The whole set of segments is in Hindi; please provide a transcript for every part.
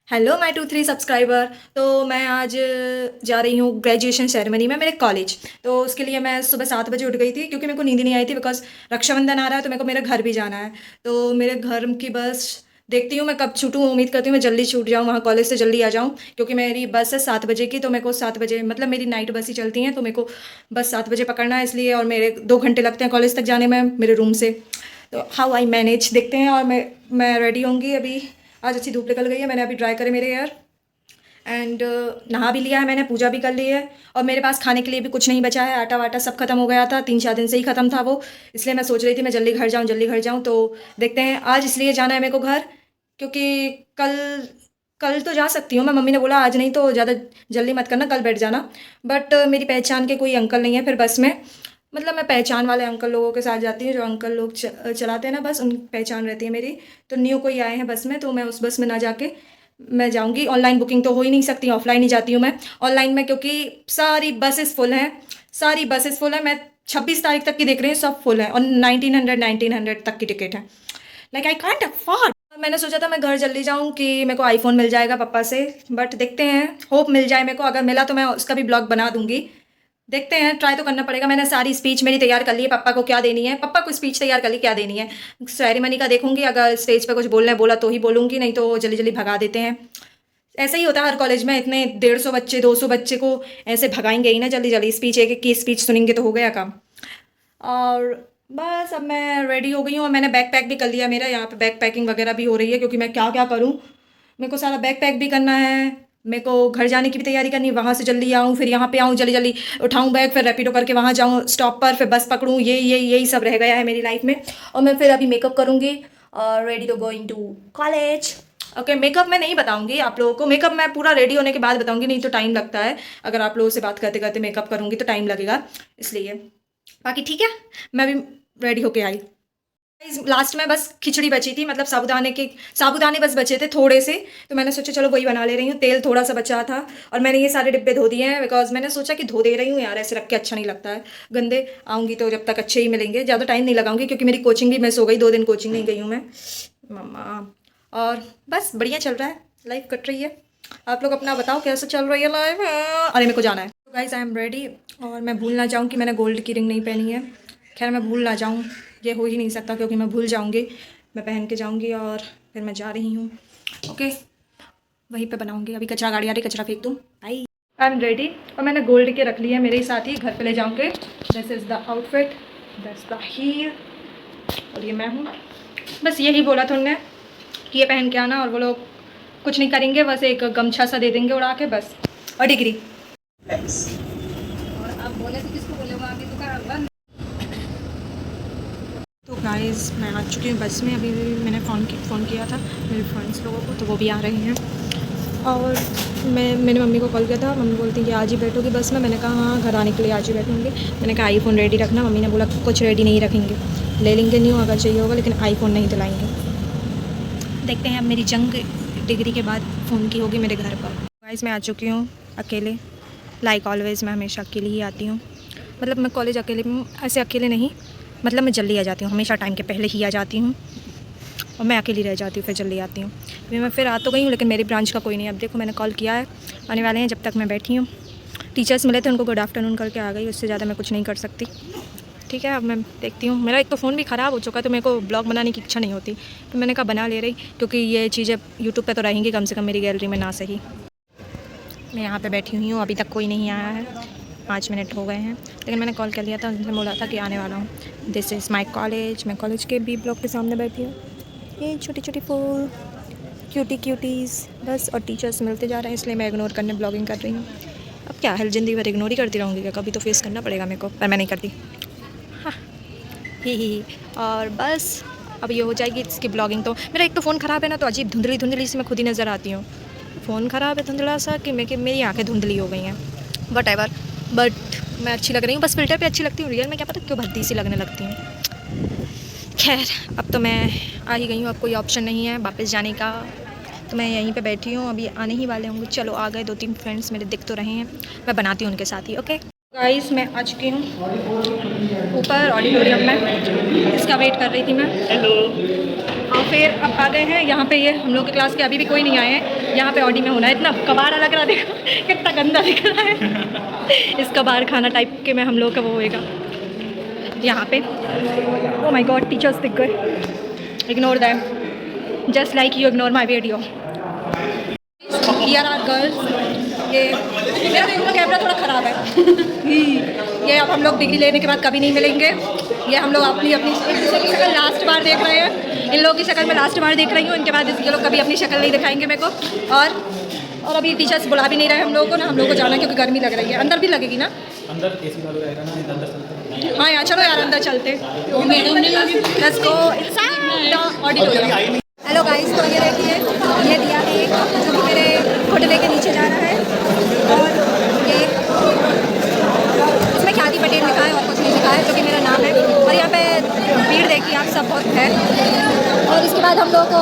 Hello my 2-3 subscriber. तो मैं आज जा रही हूँ ग्रेजुएशन सेरेमनी में मेरे कॉलेज। तो उसके लिए मैं सुबह 7 बजे उठ गई थी क्योंकि मेरे को नींद नहीं आई थी बिकॉज रक्षाबंधन आ रहा है तो मेरे को मेरे घर भी जाना है। तो मेरे घर की बस देखती हूँ मैं कब छूटूँ। उम्मीद करती हूँ मैं जल्दी छूट जाऊँ, वहाँ कॉलेज से जल्दी आ जाऊँ क्योंकि मेरी बस है 7 बजे की। तो मेरे को 7 बजे मतलब मेरी नाइट बस ही चलती हैं तो मेरे को बस 7 बजे पकड़ना है इसलिए, और मेरे 2 घंटे लगते हैं कॉलेज तक जाने में मेरे रूम से। तो हाउ आई मैनेज देखते हैं। और मैं रेडी होंगी अभी। आज अच्छी धूप निकल गई है, मैंने अभी ड्राई करे मेरे हेयर एंड नहा भी लिया है मैंने, पूजा भी कर ली है। और मेरे पास खाने के लिए भी कुछ नहीं बचा है, आटा वाटा सब खत्म हो गया था, 3-4 दिन से ही ख़त्म था वो। इसलिए मैं सोच रही थी मैं जल्दी घर जाऊँ जल्दी घर जाऊँ। तो देखते हैं, आज इसलिए जाना है मेरे को घर क्योंकि कल कल तो जा सकती हूँ मैं। मम्मी ने बोला आज नहीं तो ज़्यादा जल्दी मत करना, कल बैठ जाना। बट मेरी पहचान के कोई अंकल नहीं है फिर बस में। मतलब मैं पहचान वाले अंकल लोगों के साथ जाती हूँ, जो अंकल लोग चलाते हैं ना बस, उन पहचान रहती है मेरी। तो न्यू कोई आए हैं बस में तो मैं उस बस में ना जाके मैं जाऊंगी। ऑनलाइन बुकिंग तो हो ही नहीं सकती, ऑफलाइन ही जाती हूँ मैं ऑनलाइन में, क्योंकि सारी बसेस फुल हैं। सारी बसेस फुल है। मैं 26 तारीख तक की देख रही हूँ, सब फुल है और 1900 तक की टिकट है। Like I can't afford. मैंने सोचा था मैं घर जल्दी जाऊँ कि मेरे को आईफोन मिल जाएगा पापा से, बट देखते हैं, होप मिल जाए मेरे को। अगर मिला तो मैं उसका भी ब्लॉग बना दूंगी। देखते हैं, ट्राई तो करना पड़ेगा। मैंने सारी स्पीच मेरी तैयार कर ली है, पापा को क्या देनी है, पापा को स्पीच तैयार कर ली क्या देनी है। सेरेमनी का देखूंगी, अगर स्टेज पे कुछ बोलना है बोला तो ही बोलूंगी, नहीं तो जल्दी जल्दी भगा देते हैं। ऐसा ही होता है हर कॉलेज में, इतने 150 बच्चे 200 बच्चे को ऐसे भगाएंगे ही ना जल्दी जल्दी। स्पीच एक एक की स्पीच सुनेंगे तो हो गया काम। और बस अब मैं रेडी हो गई हूँ और मैंने बैग पैक भी कर लिया मेरा। यहाँ पे बैग पैकिंग वगैरह भी हो रही है क्योंकि मैं क्या क्या करूँ। मेरे को सारा बैग पैक भी करना है, मेरे को घर जाने की भी तैयारी करनी है, वहाँ से जल्दी आऊँ फिर यहाँ पे आऊँ जल्दी जल्दी उठाऊँ बैग, फिर रैपिडो करके वहाँ जाऊँ स्टॉप पर, फिर बस पकड़ूँ। यही सब रह गया है मेरी लाइफ में। और मैं फिर अभी मेकअप करूँगी और ready to going to college. Okay, makeup मैं नहीं बताऊंगी आप लोगों को, मेकअप मैं पूरा रेडी होने के बाद बताऊंगी, नहीं तो टाइम लगता है। अगर आप लोगों से बात करते करते मेकअप करूँगी तो टाइम लगेगा, इसलिए। बाकी ठीक है, मैं भी रेडी होके आई। लास्ट में बस खिचड़ी बची थी, मतलब साबूदाने बस बचे थे थोड़े से, तो मैंने सोचा चलो वही बना ले रही हूँ। तेल थोड़ा सा बचा था और मैंने ये सारे डिब्बे धो दिए हैं बिकॉज मैंने सोचा कि धो दे रही हूँ यार, ऐसे रख के अच्छा नहीं लगता है, गंदे आऊँगी तो जब तक अच्छे ही मिलेंगे। ज़्यादा टाइम नहीं लगाऊंगी क्योंकि मेरी कोचिंग भी मिस हो गई, 2 दिन कोचिंग नहीं गई हूँ मैं मम्मा। और बस बढ़िया चल रहा है, लाइफ कट रही है। आप लोग अपना बताओ कैसे चल रही है लाइफ। अरे मेरे को जाना है। तो गाइज आई एम रेडी, और मैं भूल ना जाऊँ कि मैंने गोल्ड की रिंग नहीं पहनी है। खैर मैं भूल ना जाऊँ, ये हो ही नहीं सकता क्योंकि मैं भूल जाऊँगी। मैं पहन के जाऊँगी और फिर मैं जा रही हूँ। ओके, वहीं पे बनाऊँगी। अभी कचरा गाड़ी आ रही, कचरा फेंक दूँ। आई एम रेडी, और मैंने गोल्ड के रख लिया है मेरे ही साथ ही, घर पे ले जाऊँगे। This is the outfit, this the heel, और ये मैं हूँ। बस यही बोला था उनने कि ये पहन के आना, और वो लोग कुछ नहीं करेंगे, बस एक गमछा सा दे देंगे उड़ा के बस, और डिग्री। और अब बोले तो किसको बोले, वहाँ की दुकान। तो गाइस मैं आ चुकी हूँ बस में। अभी मैंने फ़ोन किया था मेरे फ्रेंड्स लोगों को, तो वो भी आ रहे हैं। और मैंने मम्मी को कॉल किया था, मम्मी बोलती कि आज ही बैठोगी बस में। मैंने कहा हाँ, घर आने के लिए आज ही बैठूँगी। मैंने कहा आईफोन रेडी रखना। मम्मी ने बोला कुछ रेडी नहीं रखेंगे, ले लेंगे न्यू अगर चाहिए होगा, लेकिन आईफोन नहीं दिलाएंगे। देखते हैं, अब मेरी जंग डिग्री के बाद फ़ोन की होगी मेरे घर पर। गाइस मैं आ चुकी हूँ अकेले, लाइक ऑलवेज़ मैं हमेशा अकेले ही आती हूँ। मतलब मैं कॉलेज अकेले, ऐसे अकेले नहीं, मतलब मैं जल्दी आ जाती हूँ, हमेशा टाइम के पहले ही आ जाती हूँ और मैं अकेली रह जाती हूँ, फिर जल्दी आती हूँ। अभी मैं फिर आ तो गई हूँ लेकिन मेरी ब्रांच का कोई नहीं। अब देखो मैंने कॉल किया है, आने वाले हैं। जब तक मैं बैठी हूँ, टीचर्स मिले थे उनको गुड आफ्टरनून करके आ गई, उससे ज़्यादा मैं कुछ नहीं कर सकती। ठीक है, अब मैं देखती हूँ। मेरा एक तो फ़ोन भी ख़राब हो चुका है तो मेरे को ब्लॉग बनाने की इच्छा नहीं होती, तो मैंने कहा बना ले रही, क्योंकि ये चीज़ें यूट्यूब पे तो रहेंगी कम से कम मेरी गैलरी में ना सही। मैं यहाँ पे बैठी हुई हूँ, अभी तक कोई नहीं आया है, 5 मिनट हो गए हैं, लेकिन मैंने कॉल कर लिया था, उन्होंने बोला था कि आने वाला हूँ। This is my college. मैं कॉलेज के बी ब्लॉक के सामने बैठी हूँ। ये छोटी छोटी फूल क्यूटीज़ बस, और टीचर्स मिलते जा रहे हैं, इसलिए मैं इग्नोर करने ब्लॉगिंग कर रही हूँ। अब क्या है, ज़िंदगी भर इग्नोर ही करती रहूँगी क्या? कभी तो फेस करना पड़ेगा मेरे को, पर मैं नहीं करती। हाँ ही। और बस अब ये हो जाएगी इसकी ब्लॉगिंग। तो मेरा एक तो फ़ोन ख़राब है ना, तो अजीब धुंधली धुंधली सी मैं खुद ही नज़र आती हूँ। फ़ोन ख़राब है धुंधला सा कि मेरी आँखें धुंधली हो गई हैं। वट एवर, बट मैं अच्छी लग रही हूँ, बस फ़िल्टर पे अच्छी लगती हूँ, रियल में क्या पता क्यों भद्दी सी लगने लगती हूँ। खैर अब तो मैं आ ही गई हूँ, अब कोई ऑप्शन नहीं है वापस जाने का, तो मैं यहीं पे बैठी हूँ। अभी आने ही वाले होंगे। चलो आ गए, 2-3 फ्रेंड्स मेरे दिख तो रहे हैं, मैं बनाती हूँ उनके साथ ही। ओके गाइस मैं आ चुकी हूँ ऊपर ऑडिटोरियम में, इसका वेट कर रही थी मैं। हेलो। और फिर अब आ गए हैं यहाँ पे, ये हम लोग की क्लास के अभी भी कोई नहीं आए हैं, यहाँ पे ऑडी में होना है। इतना कबाड़ा लग रहा है, देखो कितना गंदा दिख रहा है। इस कबाड़ खाना टाइप के में हम लोग का वो होएगा यहाँ पे। ओ माय गॉड, टीचर्स दिख गए, ignore them just like you ignore my video. Here are girls. ये मेरा देखो कैमरा थोड़ा ख़राब है। ये अब हम लोग डिग्री लेने के बाद कभी नहीं मिलेंगे। ये हम लोग अपनी अपनी एक दूसरे की शक्ल लास्ट बार देख रहे हैं। इन लोगों की शक्ल मैं लास्ट बार देख रही हूँ, इनके बाद ये लोग कभी अपनी शक्ल नहीं दिखाएंगे मेरे को। और अभी टीचर्स बुला भी नहीं रहे हम लोगों को ना, हम लोगों को जाना क्योंकि गर्मी लग रही है। अंदर भी लगेगी ना, अंदर एसी चालू रहेगा ना, अंदर चलते हैं। हाँ यार चलो यार अंदर चलते। Let's go inside the auditorium. Hello guys, तो ये देखिए ये दिया है एक जो कि मेरे घुटने के नीचे जा रहा है, और ये इसमें ख्याति पटेल लिखा है और कुछ नहीं लिखा है, जो कि मेरा नाम है। और यहाँ पे भीड़ देखिए आप सब बहुत है। और इसके बाद हम लोग को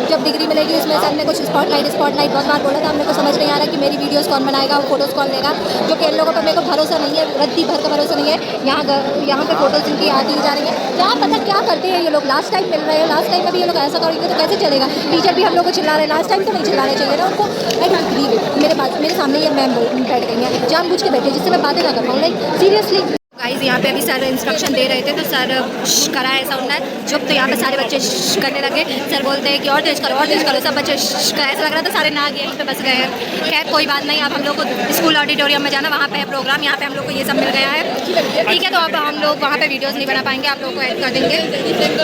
जब डिग्री मिलेगी उसमें सर ने कुछ स्पॉटलाइट बहुत बार बोला था। हम लोग को समझ नहीं आ रहा कि मेरी वीडियोस कौन बनाएगा, वो फोटोज़ कौन लेगा, जो कि इन लोगों पर मेरे को भरोसा नहीं है, रद्दी भर का भरोसा नहीं है। यहाँ पे फोटोज़ इनकी आती जा रही है, क्या पता क्या करते हैं ये लोग। लास्ट टाइम मिल रहे हैं, लास्ट टाइम में भी ये लोग ऐसा करेंगे तो कैसे चलेगा। टीचर भी हम लोग को चिल्ला रहे हैं, लास्ट टाइम तो नहीं चिल्लाने चाहिए ना उनको। मेरे सामने ये मैम बैठ गई हैं, जानबूझ के बैठे जिससे मैं बातें ना कर पाऊँ। लाइक सीरियसली गाइस, यहाँ पे अभी सर इंस्ट्रक्शन दे रहे थे तो सर करा ऐसा होता है चुप, तो यहाँ पे सारे बच्चे करने लगे। सर बोलते हैं कि और तेज करो और तेज करो, सब बच्चे ऐसा लग रहा था सारे ना गए यहीं पे बस गए हैं। खैर कोई बात नहीं, अब हम लोग को स्कूल ऑडिटोरियम में जाना, वहाँ पे है प्रोग्राम। यहाँ पे हम लोग को ये सब मिल गया है, ठीक है। तो अब हम लोग वहाँ पे वीडियोज़ नहीं बना पाएंगे, आप लोग को ऐड कर देंगे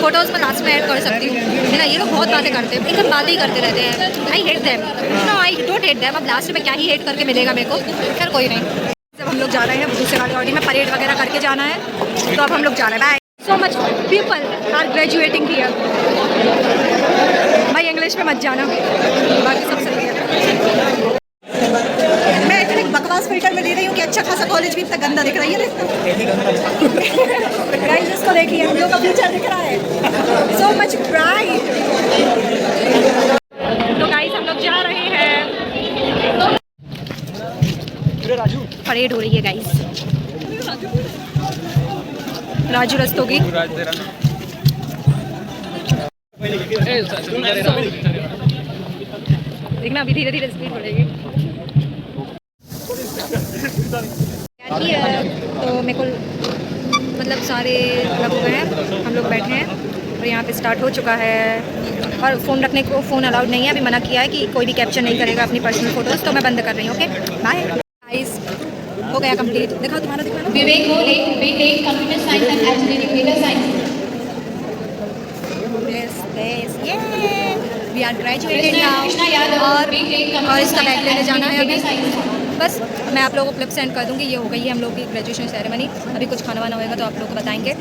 फोटोज़ में, लास्ट में ऐड कर सकती हूँ, है ना। ये लोग बहुत बातें करते हैं, एकदम बातें ही करते रहते हैं। I hate them, no I don't hate them. अब लास्ट में क्या ही हेट करके मिलेगा मेरे को, खैर कोई नहीं। जब हम लोग जा रहे हैं दूसरे वाली ऑडी में, परेड वगैरह करके जाना है, तो अब हम लोग जा रहे हैं। Bye. So much people are graduating here. भाई इंग्लिश में मत जाना, बाकी सब सही है। मैं इतने बकवास फिल्टर में ले रही हूँ कि अच्छा खासा कॉलेज भी इतना गंदा दिख रही है। गाइस इसको देखिए, हम लोग का फ्यूचर दिख रहा है, सो मच ब्राइट। तो गाइस हम लोग जा रहे हैं, परेड हो रही है गाइस। राजू रस्तोगी देखना, अभी धीरे धीरे स्पीड बढ़ेगी। तो मेरे को मतलब सारे लग हो गए हैं, हम लोग बैठे हैं और यहाँ पे स्टार्ट हो चुका है। और फ़ोन रखने को, फ़ोन अलाउड नहीं है, अभी मना किया है कि कोई भी कैप्चर नहीं करेगा अपनी पर्सनल फोटोज़, तो मैं बंद कर रही हूँ। ओके बाय गाइस, हो गया कंप्लीट। दिखाओ तुम्हारा, दिखाओ। विवेक हो BTech computer science and engineering data science. ये वी आर ग्रेजुएटेड नाउ, और इसका बैग लेने जाना है अभी। बस मैं आप लोगों को क्लिप सेंड कर दूँगी। ये हो गई है हम लोग की ग्रेजुएशन सेरेमनी। अभी कुछ खाना वाना होएगा तो आप लोग को बताएंगे,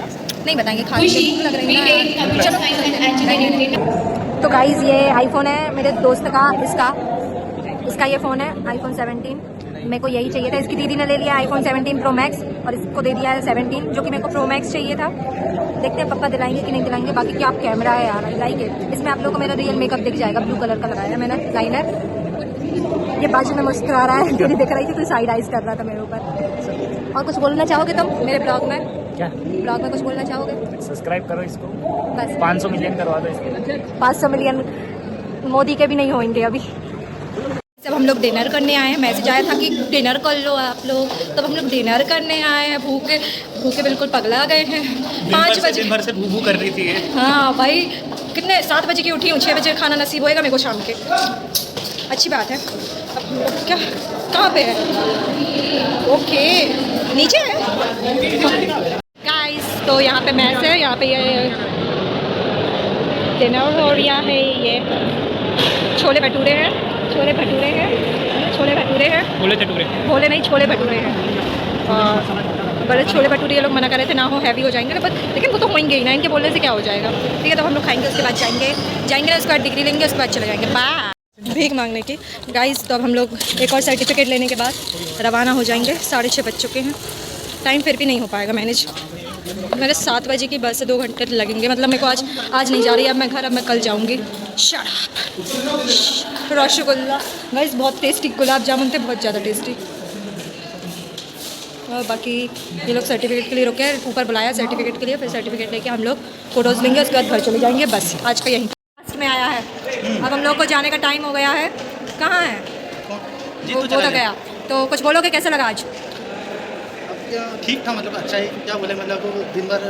नहीं बताएंगे, खा भूख लग रही है। तो गाइज़ ये आईफोन है मेरे दोस्त का, इसका ये फ़ोन है आईफोन 17। मेरे को यही चाहिए था, इसकी दीदी ने ले लिया आईफोन 17 प्रो मैक्स और इसको दे दिया है 17, जो कि मेरे को प्रो मैक्स चाहिए था। देखते हैं पापा दिलाएंगे कि नहीं दिलाएंगे। बाकी क्या आप कैमरा है यार, लाइक है। इसमें आप लोगों को मेरा रियल मेकअप दिख जाएगा, ब्लू कलर का लगाया है मैंने लाइनर। ये बाजू में मुस्कुरा रहा है, तेरी दिख रही थी, तू साइड आइज कर रहा था मेरे ऊपर। और कुछ बोलना चाहोगे तुम मेरे ब्लॉग में? क्या ब्लॉग में कुछ बोलना चाहोगे? सब्सक्राइब करो इसको, बस 500 मिलियन करवा दो इसके। 500 मिलियन मोदी के भी नहीं होंगे अभी। जब हम लोग डिनर करने आए हैं, मैसेज आया था कि डिनर कर लो आप लोग, तब हम लोग डिनर करने आए हैं। भूखे बिल्कुल पगला गए हैं। 5 बजे दिन भर से भू कर रही थी। हाँ भाई, कितने 7 बजे की उठी हूँ, 6 बजे खाना नसीब होएगा मेरे को शाम के। अच्छी बात है। अब क्या, कहाँ पे है? ओके नीचे है गाइस। तो यहाँ पे मैस है, यहाँ पे ये डिनर हो रहा है। ये छोले भटूरे हैं, छोले भटूरे हैं, छोले भटूरे हैं, बोले चटूरे, भोले नहीं, छोले भटूरे हैं। और बड़े छोले भटूरे ये लोग मना कर रहे थे ना हो, हैवी हो जाएंगे, बट लेकिन वो तो होंगे ही ना, इनके बोलने से क्या हो जाएगा। ठीक है, तो हम लोग खाएंगे, उसके बाद जाएंगे उसके बाद डिग्री लेंगे, उसके बाद चले जाएंगे बाय। भीख मांगने की गाइस। तो अब हम लोग एक और सर्टिफिकेट लेने के बाद रवाना हो जाएंगे। 6:30 बज चुके हैं, टाइम फिर भी नहीं हो पाएगा मैनेज। मेरे 7 बजे की बस से 2 घंटे लगेंगे। मतलब मेरे को आज नहीं जा रही, अब मैं घर, अब मैं कल जाऊँगी। शट। रसगुल्ला गाइस, बहुत टेस्टी गुलाब जामुन थे, बहुत ज़्यादा टेस्टी। और बाकी ये लोग सर्टिफिकेट के लिए रुके हैं, ऊपर बुलाया सर्टिफिकेट के लिए, फिर सर्टिफिकेट लेके हम लोग फ़ोटोज़ लेंगे, उसके बाद घर चले जाएंगे। बस आज का यही लास्ट में आया है। अब हम लोग को जाने का टाइम हो गया है, कहाँ है? जी वो तो गया। तो कुछ बोलोगे, कैसा लगा आज? ठीक था, मतलब अच्छा ही, क्या बोले, मतलब दिन भर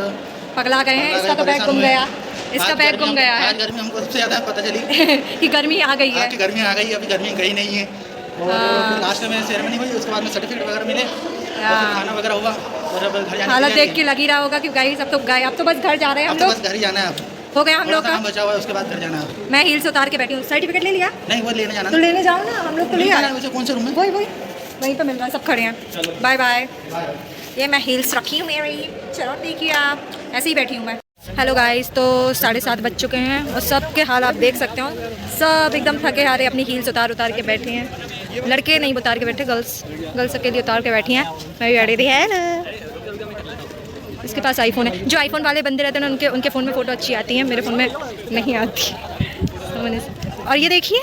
पगला गए हैं, इसका तो बैग गुम गया, इसका बैग गुम गया है। आज गर्मी हमको सबसे ज़्यादा पता चली कि गर्मी आ गई है। आज की गर्मी आ गई, अभी गर्मी गई नहीं है। और हाँ। लास्ट में सेरेमनी हुई, उसके बाद में सर्टिफिकेट वगैरह मिले और फिर खाना वगैरह हुआ और अब घर जाने हालत की देख के लग ही रहा होगा कि गाइस अब तो गए, अब तो बस घर जा रहे हैं हम अब तो लोग। बस घर ही जाना है। अब हो गया हम थोड़ा लोग सा का। काम बचा हुआ है, उसके बाद घर जाना है। मैं हील्स उतार के बैठी हूँ। सर्टिफिकेट ले लिया? नहीं, वो लेने जाना तो लेने जाओ ना, हम लोग तो ले आए। वैसे कौन से रूम में? वही वहीं पे मिल रहा है, सब खड़े हैं। Bye bye. ये मैं हील्स रखी हूँ मेरी, चलो देखिए आप, ऐसे ही बैठी हूँ मैं। हेलो गाइस, तो 7:30 बज चुके हैं और सब के हाल आप देख सकते हो, सब एकदम थके हारे अपनी हील्स उतार के बैठे हैं। लड़के नहीं उतार के बैठे, गर्ल्स अकेली उतार के बैठी हैं। मैं भी बैठी थी, है ना। इसके पास आईफोन है। जो आईफोन वाले बंदे रहते हैं ना, उनके फ़ोन में फ़ोटो अच्छी आती है, मेरे फ़ोन में नहीं आती। और ये देखिए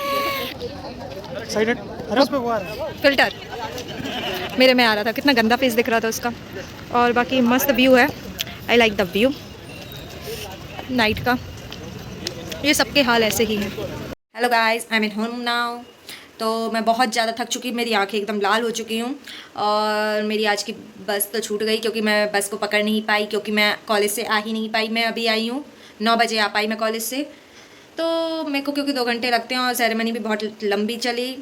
फ़िल्टर मेरे में आ रहा था, कितना गंदा फेस दिख रहा था उसका। और बाकी मस्त व्यू है, I like the view night का। ये सबके हाल ऐसे ही है। Hello guys, I am in home now. तो मैं बहुत ज़्यादा थक चुकी, मेरी आंखें एकदम लाल हो चुकी हूँ और मेरी आज की बस तो छूट गई क्योंकि मैं बस को पकड़ नहीं पाई, क्योंकि मैं कॉलेज से आ ही नहीं पाई। मैं अभी आई हूँ, 9 बजे आ पाई मैं कॉलेज से। तो मेरे को क्योंकि 2 घंटे लगते हैं और सेरेमनी भी बहुत लंबी चली।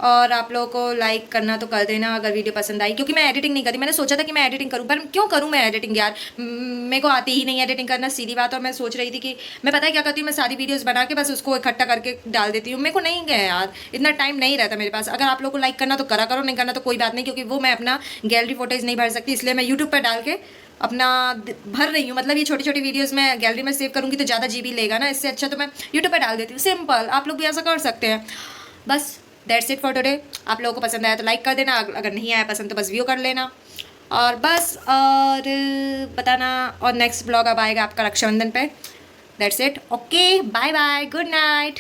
और आप लोगों को लाइक करना तो कर देना अगर वीडियो पसंद आई, क्योंकि मैं एडिटिंग नहीं करी। मैंने सोचा था कि मैं एडिटिंग करूं, पर क्यों करूं मैं एडिटिंग यार, मेरे को आती ही नहीं है एडिटिंग करना, सीधी बात। और मैं सोच रही थी कि मैं पता है क्या करती हूँ, मैं सारी वीडियोस बना के बस उसको इकट्ठा करके डाल देती हूँ। मेरे को नहीं गया यार, इतना टाइम नहीं रहता मेरे पास। अगर आप लोगों को लाइक करना तो करा करो, नहीं करना तो कोई बात नहीं, क्योंकि वो मैं अपना गैलरी फोटेज नहीं भर सकती, इसलिए मैं यूट्यूब पर डाल के अपना भर रही हूँ। मतलब ये छोटी छोटी वीडियोस मैं गैलरी में सेव करूँगी तो ज़्यादा जीबी लेगा ना, इससे अच्छा तो मैं यूट्यूब पर डाल देती हूँ। सिंपल, आप लोग भी ऐसा कर सकते हैं। बस दैट्स इट फॉर टुडे। आप लोगों को पसंद आया तो लाइक कर देना, अगर नहीं आया पसंद तो बस व्यू कर लेना और बस, और बताना। और नेक्स्ट ब्लॉग अब आएगा आपका रक्षाबंधन पे। That's it, okay, bye bye, good night.